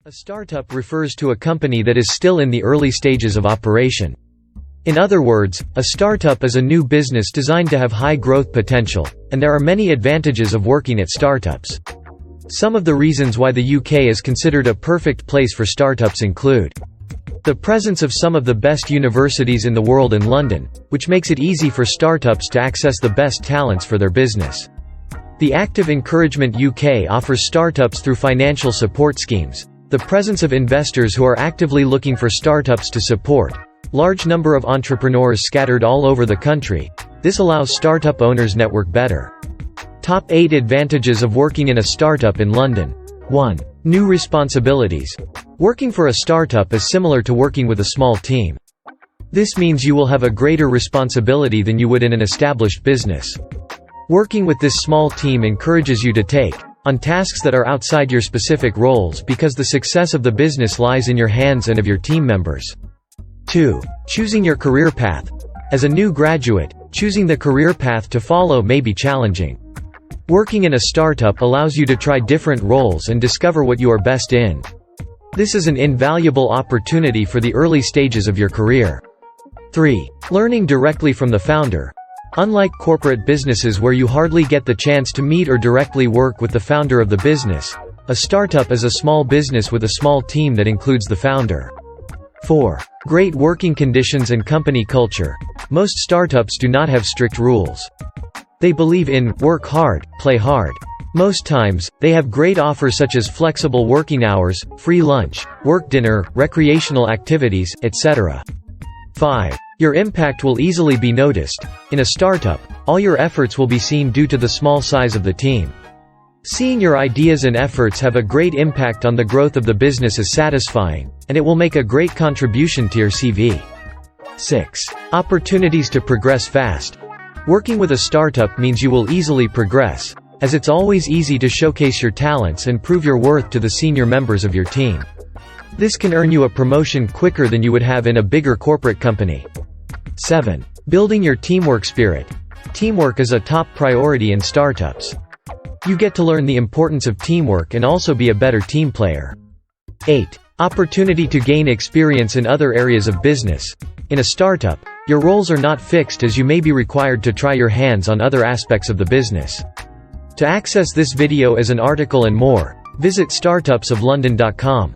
A startup refers to a company that is still in the early stages of operation. In other words, a startup is a new business designed to have high growth potential, and there are many advantages of working at startups. Some of the reasons why the UK is considered a perfect place for startups include the presence of some of the best universities in the world in London, which makes it easy for startups to access the best talents for their business. The Active Encouragement UK offers startups through financial support schemes. The presence of investors who are actively looking for startups to support. Large number of entrepreneurs scattered all over the country. This allows startup owners network better. Top 8 advantages of working in a startup in London. 1. New responsibilities. Working for a startup is similar to working with a small team. This means you will have a greater responsibility than you would in an established business. Working with this small team encourages you to take on tasks that are outside your specific roles because the success of the business lies in your hands and of your team members. 2. Choosing your career path. As a new graduate, choosing the career path to follow may be challenging. Working in a startup allows you to try different roles and discover what you are best in. This is an invaluable opportunity for the early stages of your career. 3. Learning directly from the founder. Unlike corporate businesses where you hardly get the chance to meet or directly work with the founder of the business, a startup is a small business with a small team that includes the founder. 4. Great working conditions and company culture. Most startups do not have strict rules. They believe in work hard, play hard. Most times, they have great offers such as flexible working hours, free lunch, work dinner, recreational activities, etc. 5. Your impact will easily be noticed. In a startup, all your efforts will be seen due to the small size of the team. Seeing your ideas and efforts have a great impact on the growth of the business is satisfying, and it will make a great contribution to your CV. 6. Opportunities to progress fast. Working with a startup means you will easily progress, as it's always easy to showcase your talents and prove your worth to the senior members of your team. This can earn you a promotion quicker than you would have in a bigger corporate company. 7. Building your teamwork spirit. Teamwork is a top priority in startups. You get to learn the importance of teamwork and also be a better team player. 8. Opportunity to gain experience in other areas of business. In a startup, your roles are not fixed as you may be required to try your hands on other aspects of the business. To access this video as an article and more, visit startupsoflondon.com.